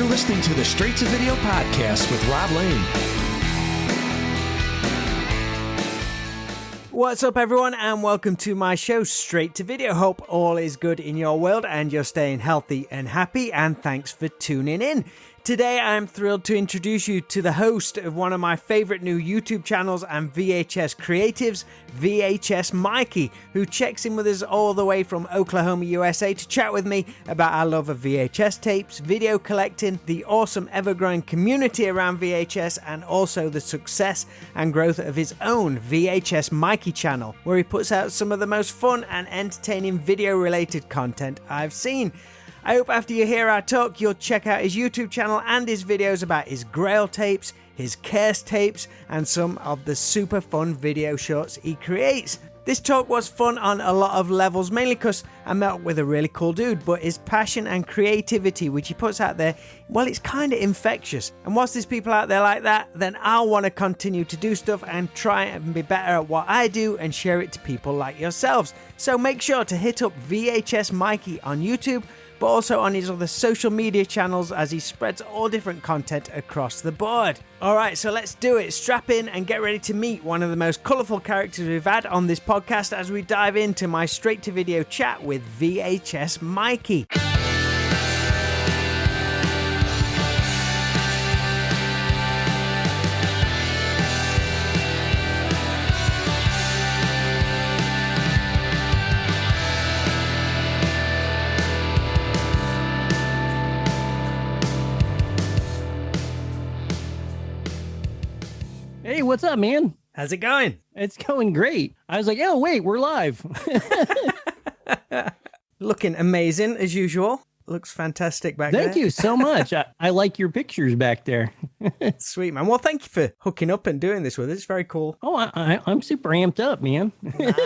listening to the Straight to Video podcast with Rob Lane. What's up, everyone, and welcome to my show, Straight to Video. Hope all is good in your world and you're staying healthy and happy, and thanks for tuning in. Today, I'm thrilled to introduce you to the host of one of my favorite new YouTube channels and VHS creatives, VHS Mikey, who checks in with us all the way from Oklahoma, USA to chat with me about our love of VHS tapes, video collecting, the awesome ever-growing community around VHS, and also the success and growth of his own VHS Mikey channel, where he puts out some of the most fun and entertaining video-related content I've seen. I hope after you hear our talk, you'll check out his YouTube channel and his videos about his Grail Tapes, his Curse Tapes, and some of the super fun video shorts he creates. This talk was fun on a lot of levels, mainly because I met up with a really cool dude, but his passion and creativity, which he puts out there, well, it's kind of infectious. And whilst there's people out there like that, then I'll want to continue to do stuff and try and be better at what I do and share it to people like yourselves. So make sure to hit up VHS Mikey on YouTube, but also on his other social media channels as he spreads all different content across the board. Alright, so let's do it. Strap in and get ready to meet one of the most colourful characters we've had on this podcast as we dive into my straight to video chat with VHS Mikey. Hey, what's up, man? How's it going? It's going great. I was like, oh, wait, we're live. Looking amazing as usual. Looks fantastic back there. Thank you so much. I like your pictures back there. Sweet, man. Well, thank you for hooking up and doing this with us. It's very cool. Oh, I'm super amped up, man.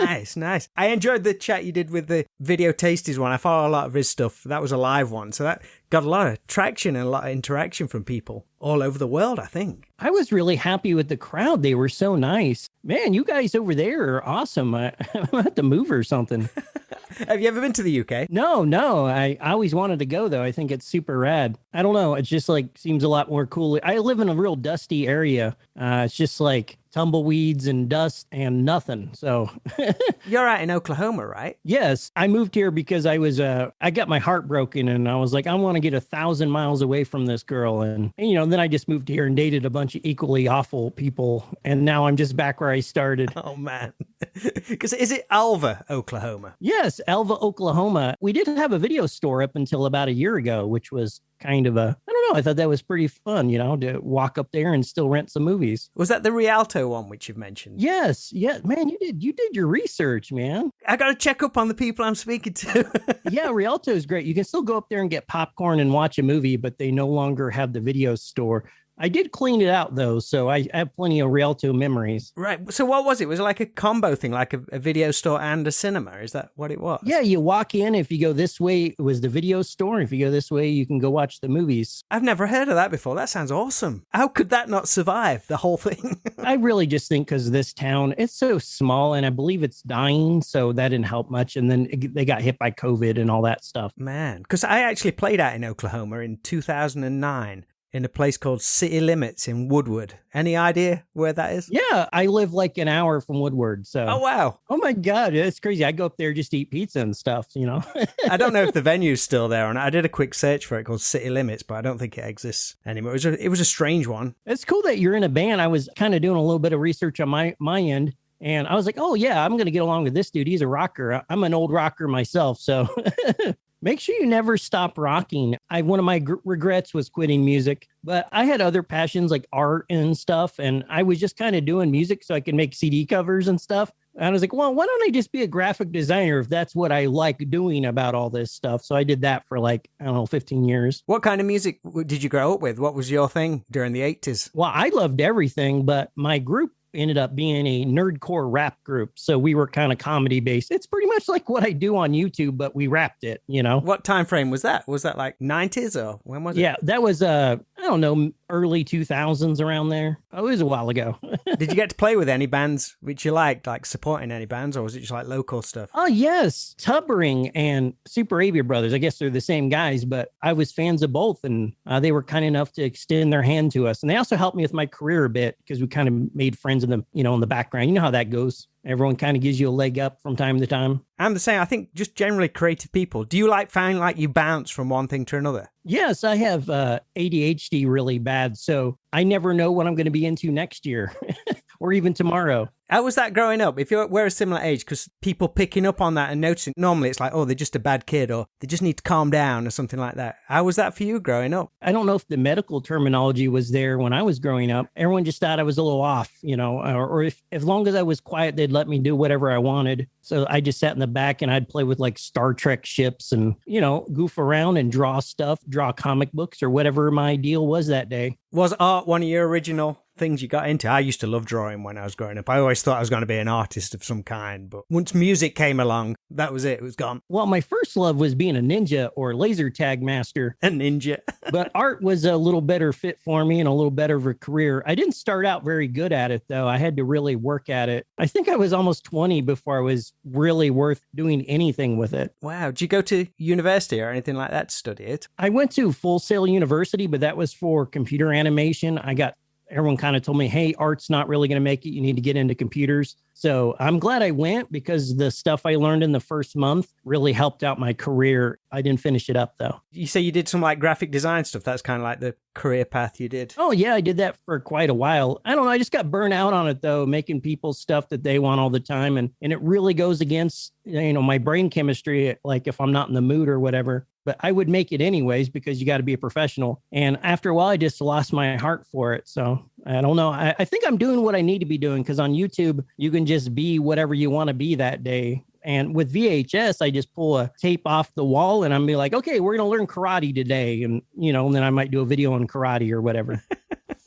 Nice. I enjoyed the chat you did with the Video Tasties one. I follow a lot of his stuff. That was a live one. So that got a lot of traction and a lot of interaction from people all over the world, I think. I was really happy with the crowd. They were so nice. Man, you guys over there are awesome. I have to move or something. Have you ever been to the UK? No. I always wanted to go, though. I think it's super rad. I don't know. It just like seems a lot more cool. I live in a real dusty area. It's just like tumbleweeds and dust and nothing. So You're out in Oklahoma, right? Yes, I moved here because I got my heart broken and I was like, I want to get 1,000 miles away from this girl. And then I just moved here and dated a bunch of equally awful people. And now I'm just back where I started. Oh, man. Because is it Alva, Oklahoma? Yes, Alva, Oklahoma. We did have a video store up until about a year ago, which was kind of I don't know, I thought that was pretty fun, to walk up there and still rent some movies. Was that the Rialto one which you've mentioned? Yes. Yeah, man, you did your research, man. I got to check up on the people I'm speaking to. Yeah, Rialto is great. You can still go up there and get popcorn and watch a movie, but they no longer have the video store. I did clean it out, though, so I have plenty of Rialto memories. Right. So what was it? Was it like a combo thing, like a video store and a cinema? Is that what it was? Yeah, you walk in. If you go this way, it was the video store. If you go this way, you can go watch the movies. I've never heard of that before. That sounds awesome. How could that not survive, the whole thing? I really just think because this town, it's so small, and I believe it's dying, so that didn't help much. And then they got hit by COVID and all that stuff. Man, because I actually played out in Oklahoma in 2009. In a place called City Limits in Woodward. Any idea where that is? Yeah, I live like an hour from Woodward. So. Oh, wow. Oh, my God. It's crazy. I go up there just to eat pizza and stuff, I don't know if the venue's still there. And I did a quick search for it called City Limits, but I don't think it exists anymore. It was a strange one. It's cool that you're in a band. I was kind of doing a little bit of research on my end. And I was like, oh, yeah, I'm going to get along with this dude. He's a rocker. I'm an old rocker myself. So make sure you never stop rocking. One of my regrets was quitting music, but I had other passions like art and stuff. And I was just kind of doing music so I could make CD covers and stuff. And I was like, well, why don't I just be a graphic designer if that's what I like doing about all this stuff? So I did that for 15 years. What kind of music did you grow up with? What was your thing during the 80s? Well, I loved everything, but my group ended up being a nerdcore rap group. So we were kind of comedy based. It's pretty much like what I do on YouTube, but we rapped it, What time frame was that? Was that like 90s or when was it? Yeah, that was, don't know, early 2000s around there. Oh, it was a while ago. Did you get to play with any bands which you liked, like supporting any bands, or was it just like local stuff? Oh, yes. Tubbering and Super Avia Brothers. I guess they're the same guys, but I was fans of both, and they were kind enough to extend their hand to us. And they also helped me with my career a bit because we kind of made friends of them, in the background. You know how that goes. Everyone kind of gives you a leg up from time to time. I'm the same. I think just generally creative people. Do you find like you bounce from one thing to another? Yes, I have ADHD really bad, so I never know what I'm going to be into next year or even tomorrow. How was that growing up? If we're a similar age, because people picking up on that and noticing, normally it's like, oh, they're just a bad kid or they just need to calm down or something like that. How was that for you growing up? I don't know if the medical terminology was there when I was growing up. Everyone just thought I was a little off, or if as long as I was quiet, they'd let me do whatever I wanted. So I just sat in the back and I'd play with like Star Trek ships and, goof around and draw comic books or whatever my deal was that day. Was art one of your original things you got into? I used to love drawing when I was growing up. I always thought I was going to be an artist of some kind, but once music came along, that was it. It was gone. Well, my first love was being a ninja or laser tag master. A ninja. But art was a little better fit for me and a little better of a career. I didn't start out very good at it, though. I had to really work at it. I think I was almost 20 before I was really worth doing anything with it. Wow. Did you go to university or anything like that to study it? I went to Full Sail University, but that was for computer animation. Everyone kind of told me, hey, art's not really going to make it. You need to get into computers. So I'm glad I went because the stuff I learned in the first month really helped out my career. I didn't finish it up, though. You say you did some like graphic design stuff. That's kind of like the career path you did. Oh, yeah, I did that for quite a while. I don't know. I just got burnt out on it, though, making people stuff that they want all the time. And it really goes against, my brain chemistry, like if I'm not in the mood or whatever. But I would make it anyways because you got to be a professional. And after a while, I just lost my heart for it. So I don't know. I think I'm doing what I need to be doing because on YouTube, you can just be whatever you want to be that day. And with VHS, I just pull a tape off the wall and I'm be like, okay, we're going to learn karate today. And, and then I might do a video on karate or whatever.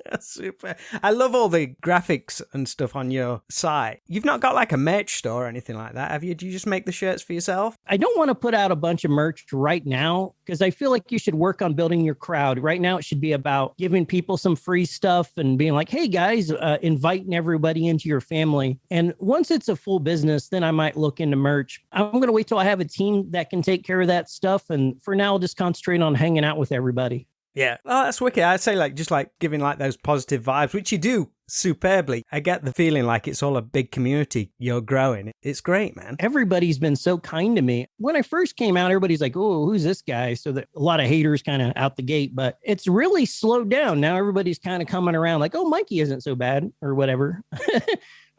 That's super. I love all the graphics and stuff on your site. You've not got like a merch store or anything like that, have you? Do you just make the shirts for yourself? I don't want to put out a bunch of merch right now because I feel like you should work on building your crowd. Right now, it should be about giving people some free stuff and being like, hey, guys, inviting everybody into your family. And once it's a full business, then I might look into merch. I'm going to wait till I have a team that can take care of that stuff. And for now, I'll just concentrate on hanging out with everybody. Yeah. Oh, that's wicked. I'd say just giving those positive vibes, which you do superbly. I get the feeling like it's all a big community you're growing. It's great, man. Everybody's been so kind to me. When I first came out, everybody's like, oh, who's this guy? So that a lot of haters kind of out the gate, but it's really slowed down. Now everybody's kind of coming around like, oh, Mikey isn't so bad or whatever.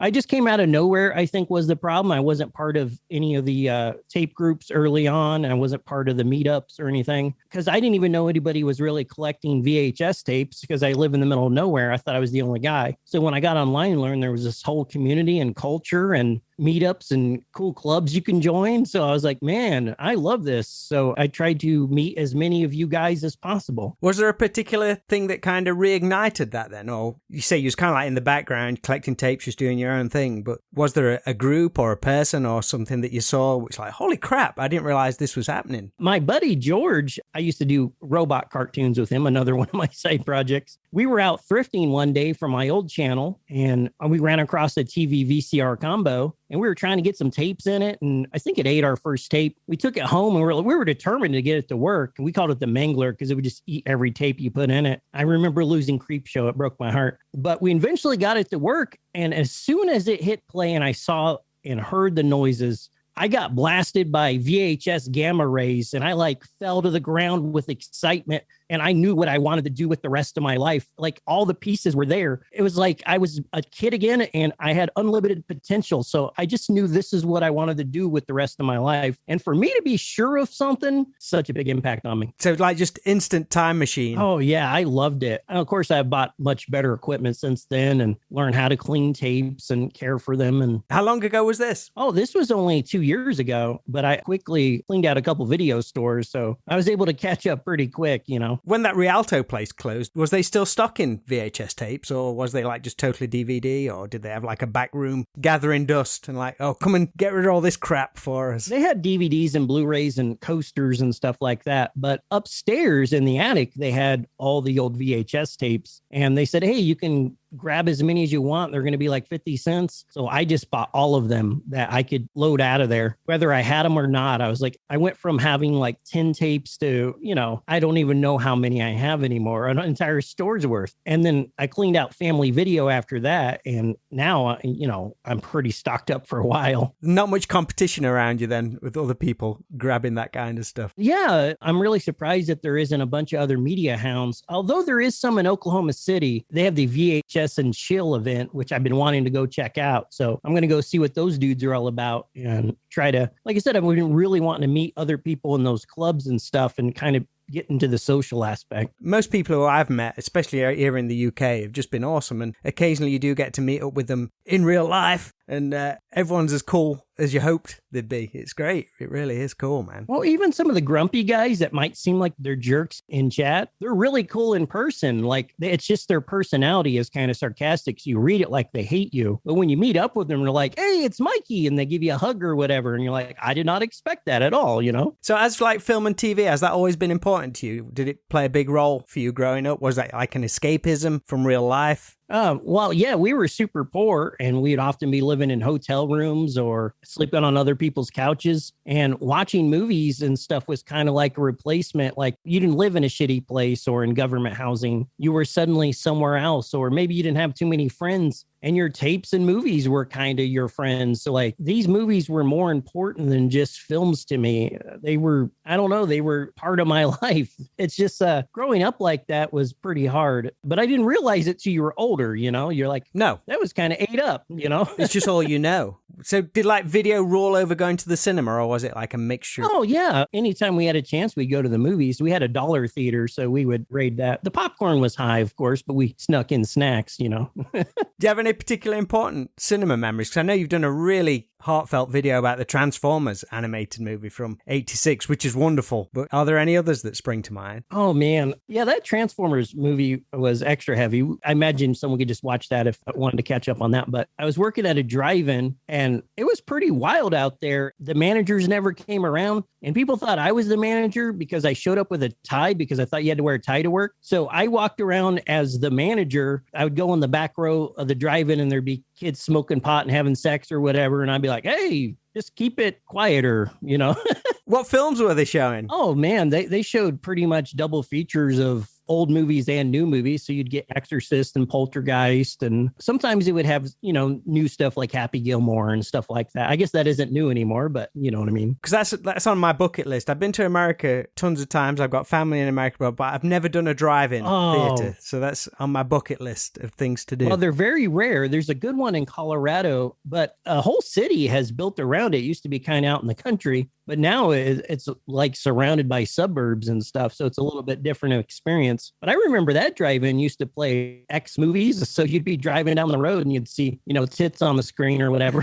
I just came out of nowhere, I think was the problem. I wasn't part of any of the tape groups early on. I wasn't part of the meetups or anything because I didn't even know anybody was really collecting VHS tapes because I live in the middle of nowhere. I thought I was the only guy. So when I got online and learned there was this whole community and culture and meetups and cool clubs you can join. So I was like, man, I love this. So I tried to meet as many of you guys as possible. Was there a particular thing that kind of reignited that then? Or you say you was kind of like in the background collecting tapes, just doing your own thing. But was there a group or a person or something that you saw which like, holy crap, I didn't realize this was happening? My buddy George, I used to do robot cartoons with him, another one of my side projects. We were out thrifting one day from my old channel and we ran across a TV VCR combo. And we were trying to get some tapes in it. And I think it ate our first tape. We took it home and we were determined to get it to work. And we called it the Mangler because it would just eat every tape you put in it. I remember losing Creepshow. It broke my heart. But we eventually got it to work. And as soon as it hit play and I saw and heard the noises, I got blasted by VHS Gamma Rays. And I fell to the ground with excitement. And I knew what I wanted to do with the rest of my life. Like all the pieces were there. It was like I was a kid again and I had unlimited potential. So I just knew this is what I wanted to do with the rest of my life. And for me to be sure of something, such a big impact on me. So just instant time machine. Oh, yeah, I loved it. And of course, I've bought much better equipment since then and learned how to clean tapes and care for them. And how long ago was this? Oh, this was only 2 years ago, but I quickly cleaned out a couple video stores. So I was able to catch up pretty quick, you know. When that Rialto place closed, was they still stocking VHS tapes, or was they like just totally DVD, or did they have like a back room gathering dust and like, oh, come and get rid of all this crap for us? They had DVDs and Blu-rays and coasters and stuff like that. But upstairs in the attic, they had all the old VHS tapes. And they said, hey, you can grab as many as you want. They're going to be like 50 cents. So I just bought all of them that I could load out of there, whether I had them or not. I was like, I went from having like 10 tapes to, you know, I don't even know how many I have anymore, an entire store's worth. And then I cleaned out family video after that. And now, you know, I'm pretty stocked up for a while. Not much competition around you then with other people grabbing that kind of stuff. Yeah, I'm really surprised that there isn't a bunch of other media hounds. Although there is some in Oklahoma City. They have the VHS and Chill event, which I've been wanting to go check out. So I'm going to go see what those dudes are all about and try to, like I said, I've been really wanting to meet other people in those clubs and stuff and kind of get into the social aspect. Most people who I've met, especially here in the UK, have just been awesome. And occasionally you do get to meet up with them in real life. And everyone's as cool as you hoped they'd be. It's great. It really is cool, man. Well, even some of the grumpy guys that might seem like they're jerks in chat, they're really cool in person. Like, it's just their personality is kind of sarcastic. So you read it like they hate you. But when you meet up with them, they're like, hey, it's Mikey. And they give you a hug or whatever. And you're like, I did not expect that at all, you know? So as like film and TV, has that always been important to you? Did it play a big role for you growing up? Was that like an escapism from real life? Well, yeah, we were super poor and we'd often be living in hotel rooms or sleeping on other people's couches, and watching movies and stuff was kind of like a replacement. Like, you didn't live in a shitty place or in government housing. You were suddenly somewhere else, or maybe you didn't have too many friends and your tapes and movies were kind of your friends. So like, these movies were more important than just films to me. They were, I don't know, they were part of my life. It's just growing up like that was pretty hard, but I didn't realize it till you were older, you know? You're like, no, that was kind of ate up, you know? It's just all you know. So did like video rule over going to the cinema, or was it like a mixture? Oh, yeah. Anytime we had a chance, we'd go to the movies. We had a dollar theater, so we would raid that. The popcorn was high, of course, but we snuck in snacks, you know? Do you have any particularly important cinema memories? Because I know you've done a really heartfelt video about the Transformers animated movie from '86, which is wonderful. But are there any others that spring to mind? Oh, man. Yeah, that Transformers movie was extra heavy. I imagine someone could just watch that if I wanted to catch up on that. But I was working at a drive-in and it was pretty wild out there. The managers never came around and people thought I was the manager because I showed up with a tie, because I thought you had to wear a tie to work. So I walked around as the manager. I would go in the back row of the drive-in and there'd be kids smoking pot and having sex or whatever. And I'd be like, hey, just keep it quieter, you know? What films were they showing? Oh, man, they showed pretty much double features of old movies and new movies. So you'd get Exorcist and Poltergeist. And sometimes it would have, you know, new stuff like Happy Gilmore and stuff like that. I guess that isn't new anymore, but you know what I mean? Because that's on my bucket list. I've been to America tons of times. I've got family in America, but I've never done a drive-in theater. So that's on my bucket list of things to do. Well, they're very rare. There's a good one in Colorado, but a whole city has built around it. It used to be kind of out in the country, but now it's like surrounded by suburbs and stuff. So it's a little bit different experience. But I remember that drive-in used to play X movies. So you'd be driving down the road and you'd see, you know, tits on the screen or whatever.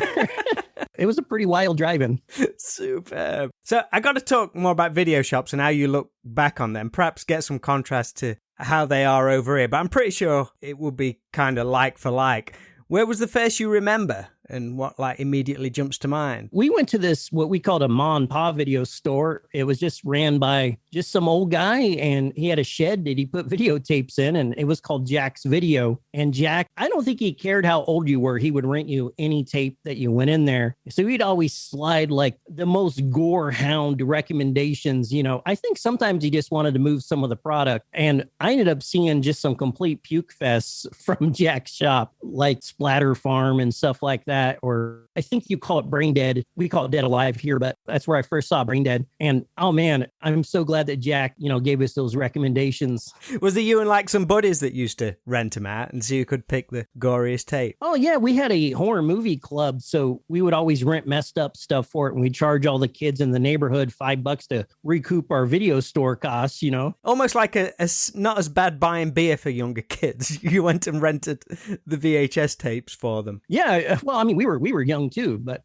It was a pretty wild drive-in. Superb. So I got to talk more about video shops and how you look back on them. Perhaps get some contrast to how they are over here. But I'm pretty sure it would be kind of like for like. Where was the first you remember? And what like immediately jumps to mind? We went to this, what we called a ma and pa video store. It was just ran by just some old guy, and he had a shed that he put videotapes in, and it was called Jack's Video. And Jack, I don't think he cared how old you were. He would rent you any tape that you went in there. So he'd always slide like the most gore hound recommendations. You know, I think sometimes he just wanted to move some of the product. And I ended up seeing just some complete puke fests from Jack's shop, like Splatter Farm and stuff like that. Or I think you call it Brain Dead. We call it Dead Alive here, but that's where I first saw Brain Dead. And oh man, I'm so glad that Jack, you know, gave us those recommendations. Was it you and like some buddies that used to rent them out and so you could pick the goriest tape? Oh yeah, we had a horror movie club, so we would always rent messed up stuff for it, and we'd charge all the kids in the neighborhood $5 to recoup our video store costs, you know? Almost like a not as bad buying beer for younger kids. You went and rented the VHS tapes for them. Yeah, well, mean, we were young too, but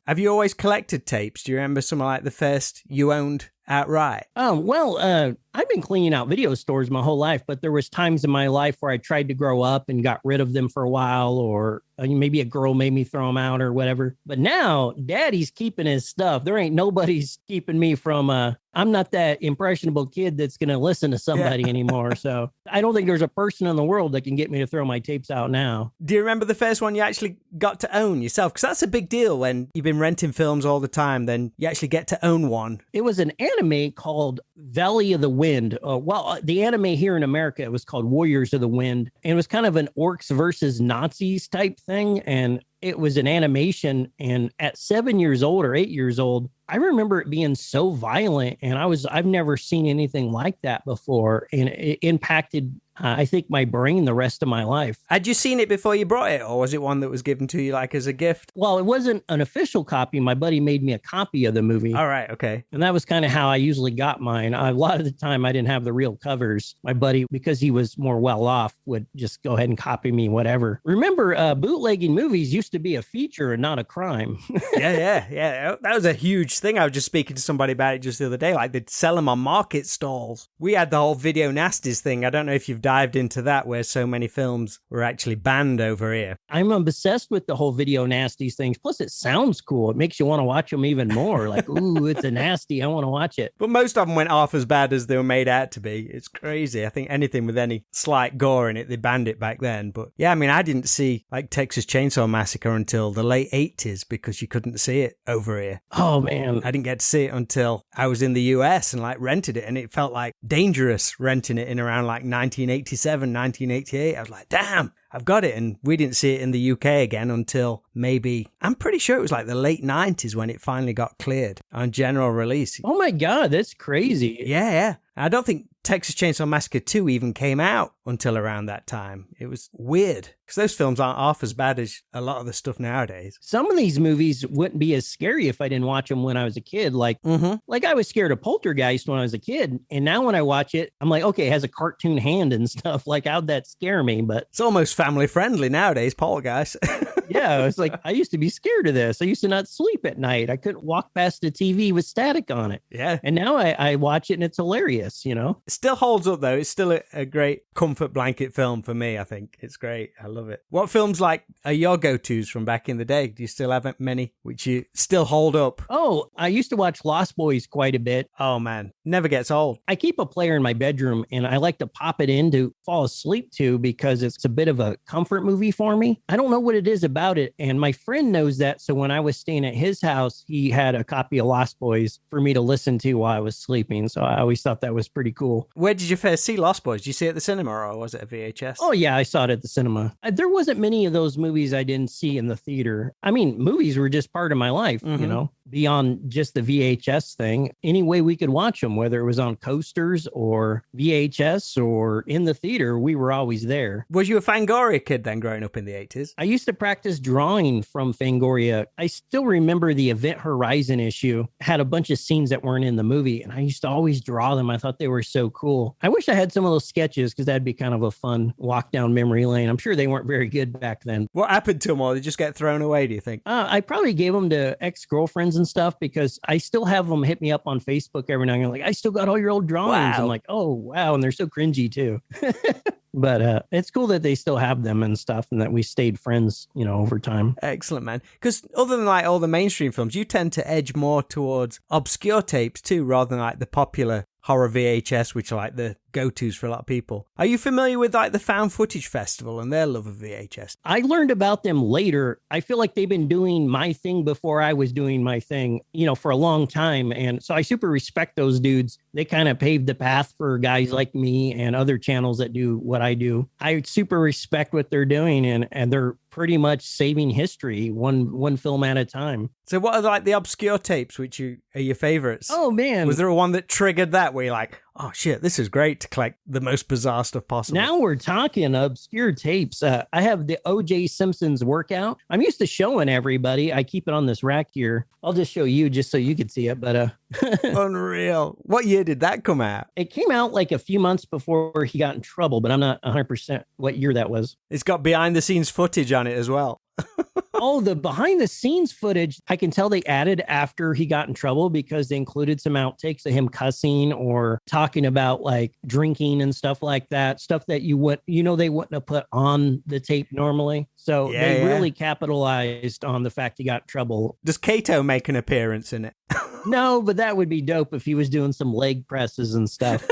Have you always collected tapes? Do you remember some of like the first you owned outright? I've been cleaning out video stores my whole life, but there was times in my life where I tried to grow up and got rid of them for a while, or maybe a girl made me throw them out or whatever. But now daddy's keeping his stuff. There ain't nobody's keeping me from, I'm not that impressionable kid that's going to listen to somebody anymore. So I don't think there's a person in the world that can get me to throw my tapes out now. Do you remember the first one you actually got to own yourself? Because that's a big deal when you've been renting films all the time, then you actually get to own one. It was an anime called Valley of the Wind. The anime here in America, it was called Warriors of the Wind. And it was kind of an orcs versus Nazis type thing. And it was an animation. And at 7 years old or 8 years old, I remember it being so violent. And I've never seen anything like that before. And it impacted, I think, my brain the rest of my life. Had you seen it before you brought it, or was it one that was given to you like as a gift? Well, it wasn't an official copy. My buddy made me a copy of the movie. All right, okay. And that was kind of how I usually got mine. A lot of the time I didn't have the real covers. My buddy, because he was more well off, would just go ahead and copy me whatever. Remember, bootlegging movies used to be a feature and not a crime. Yeah. That was a huge thing. I was just speaking to somebody about it just the other day. Like, they'd sell them on market stalls. We had the whole video nasties thing. I don't know if you've dived into that, where so many films were actually banned over here. I'm obsessed with the whole video nasties things. Plus, it sounds cool. It makes you want to watch them even more. Like, ooh, it's a nasty. I want to watch it. But most of them went half as bad as they were made out to be. It's crazy. I think anything with any slight gore in it, they banned it back then. But yeah, I mean, I didn't see like Texas Chainsaw Massacre until the late 80s because you couldn't see it over here. Oh, man. I didn't get to see it until I was in the US and like rented it, and it felt like dangerous renting it in around like 1987, 1988. I was like, damn, I've got it. And we didn't see it in the UK again until maybe, I'm pretty sure it was like the late 90s when it finally got cleared on general release. Oh my God, that's crazy. Yeah. I don't think Texas Chainsaw Massacre 2 even came out until around that time. It was weird because those films aren't half as bad as a lot of the stuff nowadays. Some of these movies wouldn't be as scary if I didn't watch them when I was a kid. Like I was scared of Poltergeist when I was a kid. And now when I watch it, I'm like, okay, it has a cartoon hand and stuff. Like, how'd that scare me? But it's almost family friendly nowadays, Poltergeist. Yeah, it's like, I used to be scared of this. I used to not sleep at night. I couldn't walk past a TV with static on it. Yeah. And now I watch it and it's hilarious, It still holds up though. It's still a great comfort blanket film for me, I think. It's great. I love it. What films like are your go-tos from back in the day? Do you still have many which you still hold up? Oh, I used to watch Lost Boys quite a bit. Oh man, never gets old. I keep a player in my bedroom and I like to pop it in to fall asleep to because it's a bit of a comfort movie for me. I don't know what it is about it. And my friend knows that. So when I was staying at his house, he had a copy of Lost Boys for me to listen to while I was sleeping. So I always thought that was pretty cool. Where did you first see Lost Boys? Did you see it at the cinema or was it a VHS? Oh, yeah, I saw it at the cinema. There wasn't many of those movies I didn't see in the theater. I mean, movies were just part of my life, beyond just the VHS thing. Any way we could watch them, whether it was on coasters or VHS or in the theater, we were always there. Was you a Fangoria kid then growing up in the 80s? I used to practice drawing from Fangoria. I still remember the Event Horizon issue had a bunch of scenes that weren't in the movie, and I used to always draw them. I thought they were so cool. I wish I had some of those sketches because that'd be kind of a fun walk down memory lane. I'm sure they weren't very good back then. What happened to them all? They just get thrown away, do you think? I probably gave them to ex-girlfriends and stuff because I still have them hit me up on Facebook every now and then. Like, I still got all your old drawings. Wow. I'm like, oh, wow. And they're so cringy too. But it's cool that they still have them and stuff and that we stayed friends, over time. Excellent, man. Because other than like all the mainstream films, you tend to edge more towards obscure tapes too, rather than like the popular horror VHS, which are like the go-tos for a lot of people. Are you familiar with like the Found Footage Festival and their love of VHS? I learned about them later. I feel like they've been doing my thing before I was doing my thing, for a long time. And so I super respect those dudes. They kind of paved the path for guys like me and other channels that do what I do. I super respect what they're doing and they're pretty much saving history one film at a time. So what are like the obscure tapes which are your favorites? Oh man. Was there one that triggered that where you're like, oh shit, this is great to collect the most bizarre stuff possible? Now we're talking obscure tapes. I have the O.J. Simpson's workout. I'm used to showing everybody. I keep it on this rack here. I'll just show you just so you can see it. But Unreal. What year did that come out? It came out like a few months before he got in trouble, but I'm not 100% what year that was. It's got behind the scenes footage on it as well. Oh, the behind the scenes footage, I can tell they added after he got in trouble because they included some outtakes of him cussing or talking about like drinking and stuff like that. Stuff that they wouldn't have put on the tape normally. So they really capitalized on the fact he got in trouble. Does Kato make an appearance in it? No, but that would be dope if he was doing some leg presses and stuff.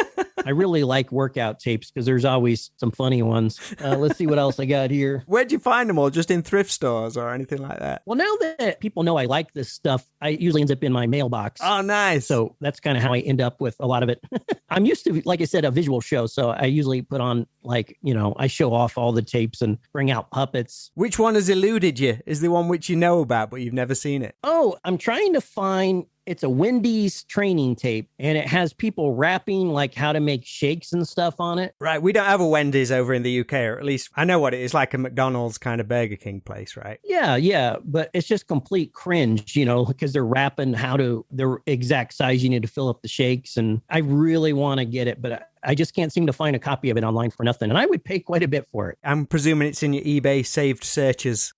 I really like workout tapes because there's always some funny ones. Let's see what else I got here. Where'd you find them all? Just in thrift stores or anything like that? Well, now that people know I like this stuff, I usually ends up in my mailbox. Oh, nice. So that's kind of how I end up with a lot of it. I'm used to, like I said, a visual show. So I usually put on I show off all the tapes and bring out puppets. Which one has eluded you? Is the one which you know about, but you've never seen it? Oh, I'm trying to find... It's a Wendy's training tape, and it has people rapping like how to make shakes and stuff on it. Right. We don't have a Wendy's over in the UK, or at least I know what it is, like a McDonald's kind of Burger King place, right? Yeah. But it's just complete cringe, because they're rapping the exact size you need to fill up the shakes. And I really want to get it, but I just can't seem to find a copy of it online for nothing. And I would pay quite a bit for it. I'm presuming it's in your eBay saved searches.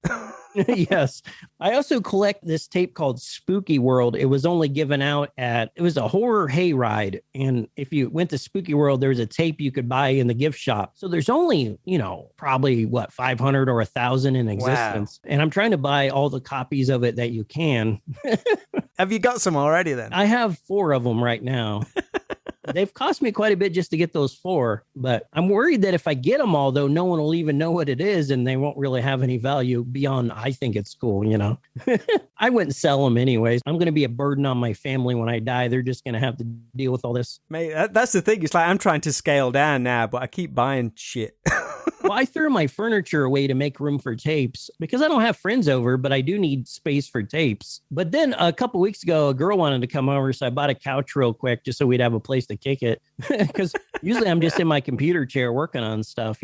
Yes. I also collect this tape called Spooky World. It was only given out it was a horror hayride. And if you went to Spooky World, there was a tape you could buy in the gift shop. So there's only, probably 500 or 1,000 in existence. Wow. And I'm trying to buy all the copies of it that you can. Have you got some already then? I have 4 of them right now. They've cost me quite a bit just to get those 4, but I'm worried that if I get them all, though, no one will even know what it is and they won't really have any value beyond, I think it's cool, I wouldn't sell them anyways. I'm going to be a burden on my family when I die. They're just going to have to deal with all this. Mate, that's the thing. It's like I'm trying to scale down now, but I keep buying shit. Well, I threw my furniture away to make room for tapes because I don't have friends over, but I do need space for tapes. But then a couple weeks ago, a girl wanted to come over, so I bought a couch real quick just so we'd have a place to kick it. Because usually I'm just in my computer chair working on stuff,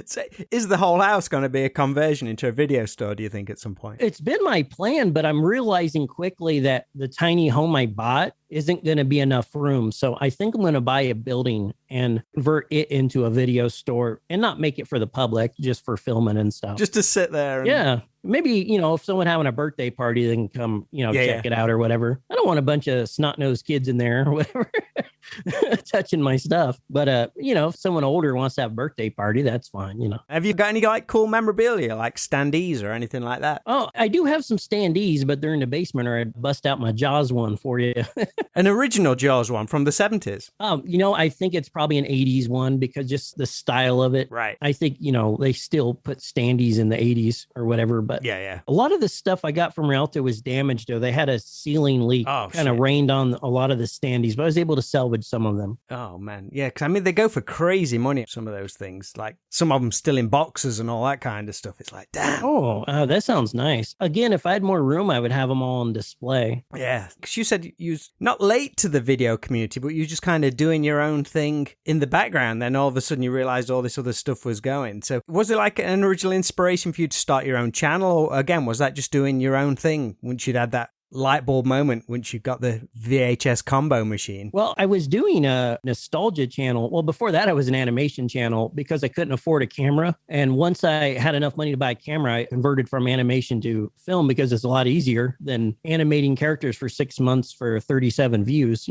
So is the whole house going to be a conversion into a video store, do you think, at some point? It's been my plan, but I'm realizing quickly that the tiny home I bought isn't going to be enough room. So I think I'm going to buy a building and convert it into a video store and not make it for the public, just for filming and stuff. Just to sit there. Yeah. Maybe, if someone having a birthday party, they can come, check it out or whatever. I don't want a bunch of snot-nosed kids in there or whatever touching my stuff. But, if someone older wants to have a birthday party, that's fine, Have you got any cool memorabilia, like standees or anything like that? Oh, I do have some standees, but they're in the basement, or I'd bust out my Jaws one for you. An original Jaws one from the 70s? I think it's probably an 80s one because just the style of it. Right. I think, they still put standees in the 80s or whatever, but yeah. A lot of the stuff I got from Rialto was damaged, though. They had a ceiling leak kind of rained on a lot of the standees, but I was able to salvage some of them. Oh, man. Yeah, because they go for crazy money, some of those things. Like some of them still in boxes and all that kind of stuff. It's like, damn. Oh, that sounds nice. Again, if I had more room, I would have them all on display. Yeah, because you said you was not late to the video community, but you just kind of doing your own thing in the background. Then all of a sudden you realized all this other stuff was going. So was it like an original inspiration for you to start your own channel? Or again, was that just doing your own thing once you'd had that light bulb moment once you got the VHS combo machine? Well, I was doing a nostalgia channel. Well, before that, I was an animation channel because I couldn't afford a camera. And once I had enough money to buy a camera, I converted from animation to film because it's a lot easier than animating characters for 6 months for 37 views,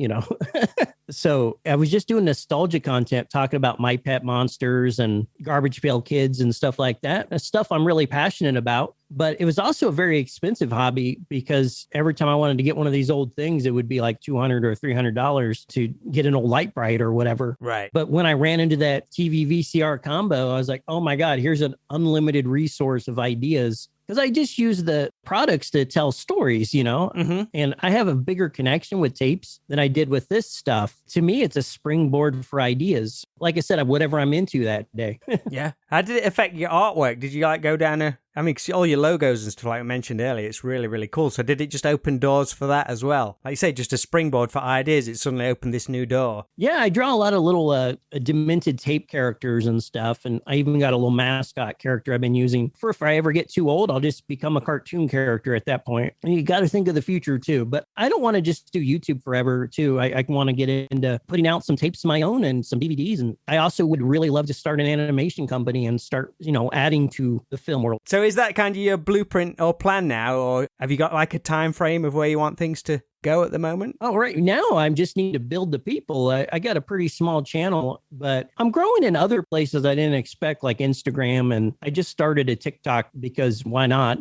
So I was just doing nostalgia content, talking about My Pet Monsters and Garbage Pail Kids and stuff like that. That's stuff I'm really passionate about. But it was also a very expensive hobby because every time I wanted to get one of these old things, it would be like $200 or $300 to get an old light bright or whatever. Right. But when I ran into that TV VCR combo, I was like, oh my God, here's an unlimited resource of ideas. Because I just use the products to tell stories, Mm-hmm. And I have a bigger connection with tapes than I did with this stuff. To me, it's a springboard for ideas. Like I said, whatever I'm into that day. Yeah. How did it affect your artwork? Did you go down there? I mean, 'cause all your logos and stuff like I mentioned earlier, it's really, really cool. So did it just open doors for that as well? Like you say, just a springboard for ideas. It suddenly opened this new door. Yeah, I draw a lot of little demented tape characters and stuff. And I even got a little mascot character I've been using for if I ever get too old, I'll just become a cartoon character at that point. And you got to think of the future too. But I don't want to just do YouTube forever too. I want to get into putting out some tapes of my own and some DVDs. And I also would really love to start an animation company and start, adding to the film world. So is that kind of your blueprint or plan now, or have you got like a time frame of where you want things to go at the moment? Oh, right now I just need to build the people. I got a pretty small channel, but I'm growing in other places I didn't expect, like Instagram. And I just started a TikTok because why not,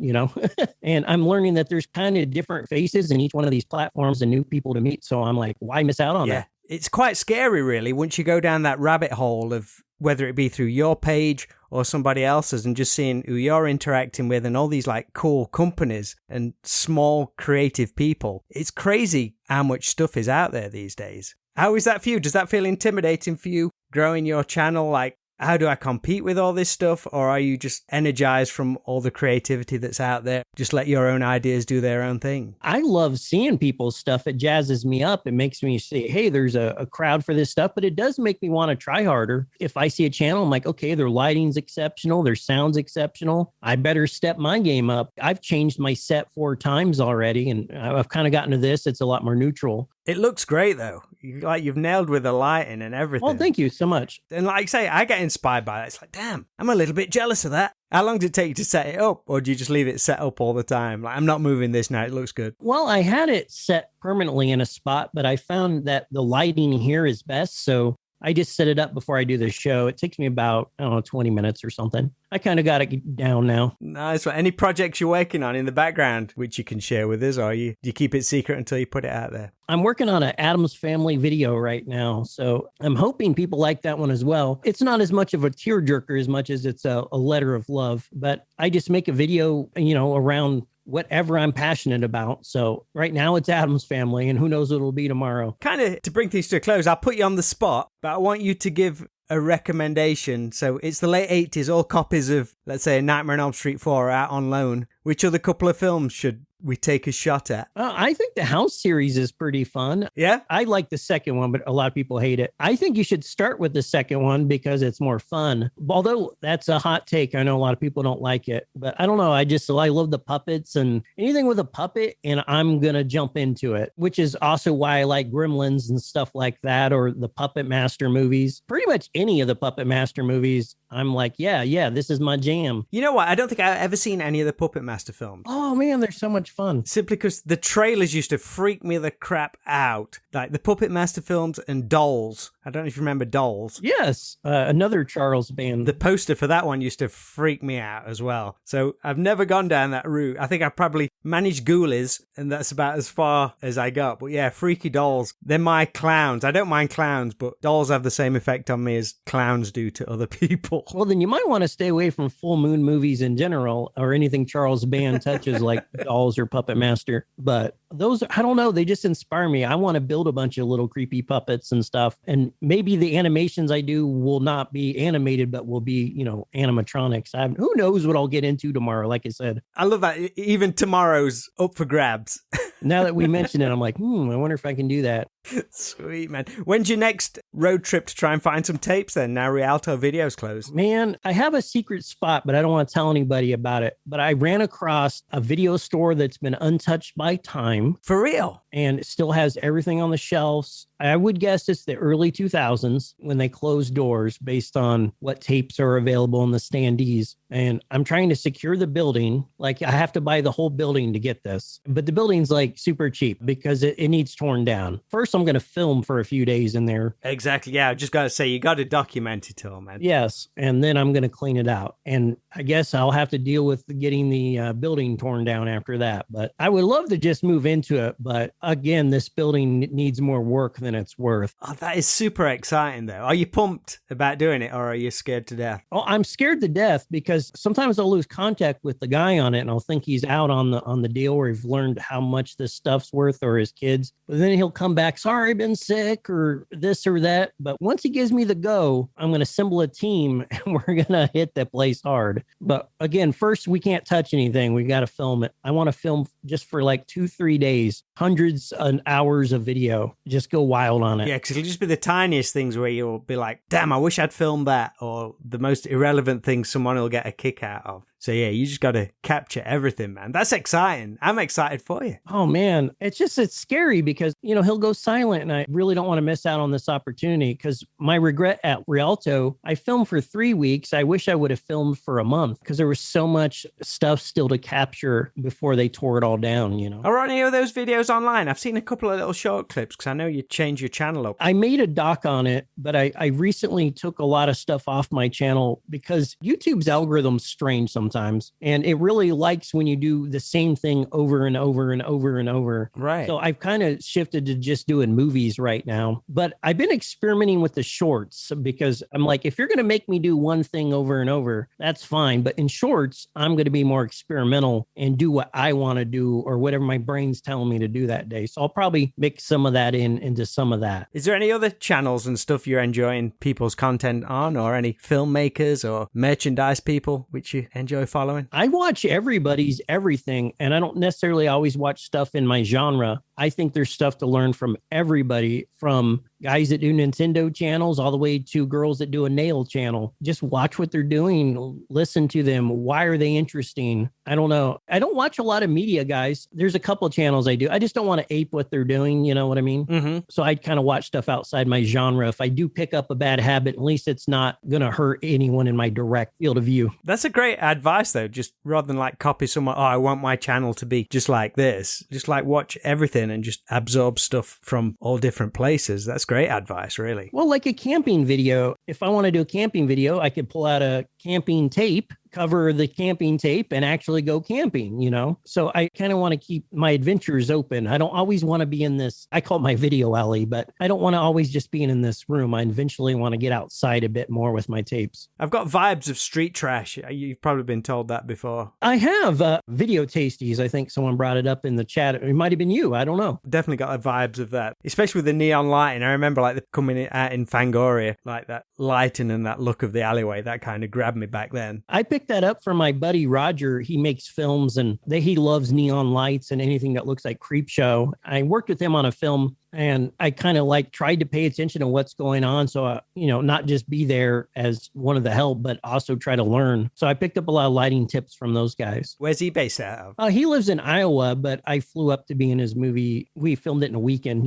And I'm learning that there's kind of different faces in each one of these platforms and new people to meet. So I'm like, why miss out on that? It's quite scary, really, once you go down that rabbit hole of whether it be through your page or somebody else's and just seeing who you're interacting with and all these like cool companies and small creative people. It's crazy how much stuff is out there these days. How is that for you? Does that feel intimidating for you growing your channel? Like, how do I compete with all this stuff? Or are you just energized from all the creativity that's out there? Just let your own ideas do their own thing. I love seeing people's stuff. It jazzes me up. It makes me say, hey, there's a crowd for this stuff, but it does make me want to try harder. If I see a channel, I'm like, okay, their lighting's exceptional. Their sound's exceptional. I better step my game up. I've changed my set 4 times already, and I've kind of gotten to this. It's a lot more neutral. It looks great, though. You've nailed with the lighting and everything. Oh, thank you so much. And like I say, I get inspired by that. It's like, damn, I'm a little bit jealous of that. How long did it take you to set it up? Or do you just leave it set up all the time? Like, I'm not moving this now. It looks good. Well, I had it set permanently in a spot, but I found that the lighting here is best. So I just set it up before I do the show. It takes me about, 20 minutes or something. I kind of got it down now. Nice. Any projects you're working on in the background, which you can share with us, or do you keep it secret until you put it out there? I'm working on an Addams Family video right now. So I'm hoping people like that one as well. It's not as much of a tearjerker as much as it's a letter of love, but I just make a video, around whatever I'm passionate about. So right now it's Addams Family, and who knows what it'll be tomorrow. Kind of to bring things to a close, I'll put you on the spot, but I want you to give a recommendation. So it's the late 80s, all copies of, let's say, Nightmare on Elm Street 4 are out on loan. Which other couple of films should we take a shot at? I think the House series is pretty fun. Yeah? I like the second one, but a lot of people hate it. I think you should start with the second one because it's more fun. Although that's a hot take. I know a lot of people don't like it, but I don't know. I love the puppets and anything with a puppet, and I'm going to jump into it, which is also why I like Gremlins and stuff like that, or the Puppet Master movies. Pretty much any of the Puppet Master movies, I'm like, yeah, this is my jam. You know what? I don't think I've ever seen any of the Puppet Master films. Oh man, they're so much fun. Simply because the trailers used to freak me the crap out. Like the Puppet Master films and Dolls. I don't know if you remember Dolls. Yes, another Charles band. The poster for that one used to freak me out as well. So I've never gone down that route. I think I probably managed Ghoulies, and that's about as far as I got. But yeah, Freaky Dolls, they're my clowns. I don't mind clowns, but dolls have the same effect on me as clowns do to other people. Well, then you might want to stay away from full moon movies in general, or anything Charles Band touches like Dolls or Puppet Master. But those, I don't know, they just inspire me. I want to build a bunch of little creepy puppets and stuff. And maybe the animations I do will not be animated, but will be, animatronics. Who knows what I'll get into tomorrow, like I said. I love that. Even tomorrow's up for grabs. Now that we mentioned it, I'm like, I wonder if I can do that. Sweet, man. When's your next road trip to try and find some tapes then, now Rialto Video's closed? Man, I have a secret spot, but I don't want to tell anybody about it. But I ran across a video store that's been untouched by time. For real? And it still has everything on the shelves. I would guess it's the early 2000s when they closed doors based on what tapes are available in the standees. And I'm trying to secure the building. Like, I have to buy the whole building to get this. But the building's like super cheap because it needs torn down. First, I'm going to film for a few days in there. Exactly. Yeah, I just got to say, you got to document it all, man. Yes. And then I'm going to clean it out. And I guess I'll have to deal with getting the building torn down after that. But I would love to just move into it. But again, this building needs more work than it's worth. Oh, that is super exciting, though. Are you pumped about doing it, or are you scared to death? Oh, I'm scared to death because sometimes I'll lose contact with the guy on it, and I'll think he's out on the deal, or he's learned how much this stuff's worth, or his kids. But then he'll come back, sorry, been sick, or this or that. But once he gives me the go, I'm going to assemble a team, and we're going to hit that place hard. But again, first, we can't touch anything. We got to film it. I want to film just for like 2-3 days, hundreds of hours of video. Just go wild on it. Yeah, because it'll just be the tiniest things where you'll be like, damn, I wish I'd filmed that, or the most irrelevant things someone will get a kick out of. So yeah, you just got to capture everything, man. That's exciting. I'm excited for you. Oh man, it's scary because, he'll go silent and I really don't want to miss out on this opportunity because my regret at Rialto, I filmed for 3 weeks. I wish I would have filmed for a month because there was so much stuff still to capture before they tore it all down, Are any of those videos online? I've seen a couple of little short clips because I know you changed your channel up. I made a doc on it, but I recently took a lot of stuff off my channel because YouTube's algorithm's strange sometimes. And it really likes when you do the same thing over and over and over and over. Right. So I've kind of shifted to just doing movies right now. But I've been experimenting with the shorts because I'm like, if you're going to make me do one thing over and over, that's fine. But in shorts, I'm going to be more experimental and do what I want to do or whatever my brain's telling me to do that day. So I'll probably mix some of that into some of that. Is there any other channels and stuff you're enjoying people's content on, or any filmmakers or merchandise people which you enjoy following? I watch everybody's everything, and I don't necessarily always watch stuff in my genre. I think there's stuff to learn from everybody, from guys that do Nintendo channels all the way to girls that do a nail channel. Just watch what they're doing, listen to them. Why are they interesting? I don't know. I don't watch a lot of media, guys. There's a couple of channels I do. I just don't want to ape what they're doing. You know what I mean? Mm-hmm. So I kind of watch stuff outside my genre. If I do pick up a bad habit, at least it's not going to hurt anyone in my direct field of view. That's a great advice, though. Just rather than like copy someone, I want my channel to be just like this. Just like watch everything and just absorb stuff from all different places. That's great advice, really. Well, like a camping video, if I want to do a camping video, I could pull out a camping tape, cover the camping tape, and actually go camping, So I kind of want to keep my adventures open. I don't always want to be in this, I call it my video alley, but I don't want to always just be in this room. I eventually want to get outside a bit more with my tapes. I've got vibes of street trash. You've probably been told that before. I have video tasties. I think someone brought it up in the chat. It might have been you. I don't know. Definitely got the vibes of that, especially with the neon lighting. I remember like coming out in Fangoria, like that lighting and that look of the alleyway, that kind of grabbed me back then. I picked that up from my buddy Roger. He makes films and he loves neon lights and anything that looks like Creepshow. I worked with him on a film and I kind of tried to pay attention to what's going on. So, not just be there as one of the help, but also try to learn. So I picked up a lot of lighting tips from those guys. Where's he based out of? He lives in Iowa, but I flew up to be in his movie. We filmed it in a weekend,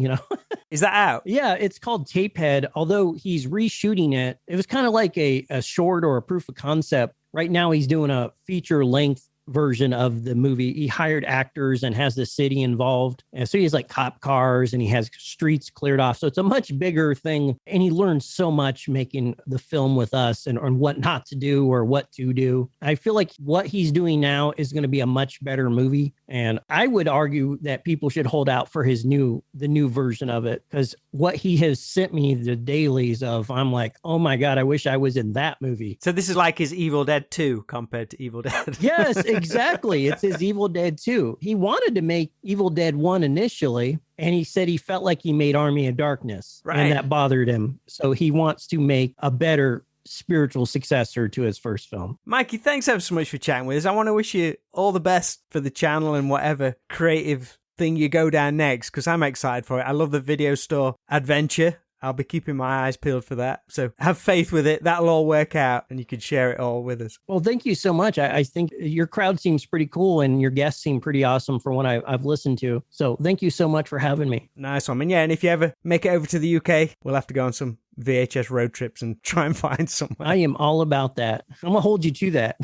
Is that out? Yeah, it's called Tapehead. Although he's reshooting it, it was kind of like a short or a proof of concept. Right now, he's doing a feature length version of the movie. He hired actors and has the city involved. And so he has like cop cars and he has streets cleared off. So it's a much bigger thing. And he learned so much making the film with us and what not to do or what to do. I feel like what he's doing now is going to be a much better movie. And I would argue that people should hold out for the new version of it, because what he has sent me the dailies of, I'm like, oh my God, I wish I was in that movie. So this is like his Evil Dead 2 compared to Evil Dead. Yes, exactly. It's his Evil Dead 2. He wanted to make Evil Dead 1 initially, and he said he felt like he made Army of Darkness, right, and that bothered him. So he wants to make a better spiritual successor to his first film. Mikey, thanks ever so much for chatting with us. I want to wish you all the best for the channel and whatever creative thing you go down next, because I'm excited for it. I love the video store adventure. I'll be keeping my eyes peeled for that. So have faith with it. That'll all work out and you can share it all with us. Well, thank you so much. I think your crowd seems pretty cool and your guests seem pretty awesome from what I've listened to. So thank you so much for having me. Nice one. And yeah, and if you ever make it over to the UK, we'll have to go on some VHS road trips and try and find somewhere. I am all about that. I'm going to hold you to that.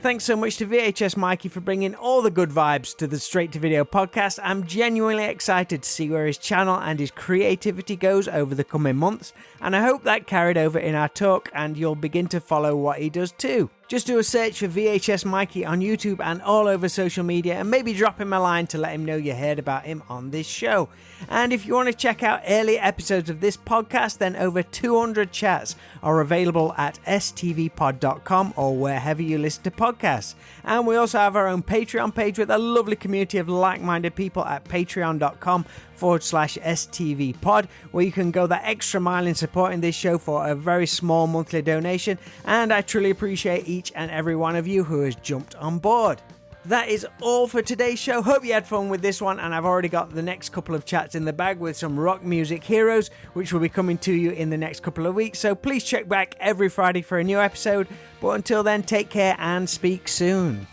Thanks so much to VHS Mikey for bringing all the good vibes to the Straight to Video podcast. I'm genuinely excited to see where his channel and his creativity goes over the coming months, and I hope that carried over in our talk and you'll begin to follow what he does too. Just do a search for VHS Mikey on YouTube and all over social media, and maybe drop him a line to let him know you heard about him on this show. And if you want to check out earlier episodes of this podcast, then over 200 chats are available at stvpod.com or wherever you listen to podcasts. And we also have our own Patreon page with a lovely community of like-minded people at patreon.com/STVpod, where you can go that extra mile in supporting this show for a very small monthly donation. And I truly appreciate each and every one of you who has jumped on board. That is all for today's show. Hope you had fun with this one, and I've already got the next couple of chats in the bag with some rock music heroes, which will be coming to you in the next couple of weeks. So please check back every Friday for a new episode. But until then, take care and speak soon.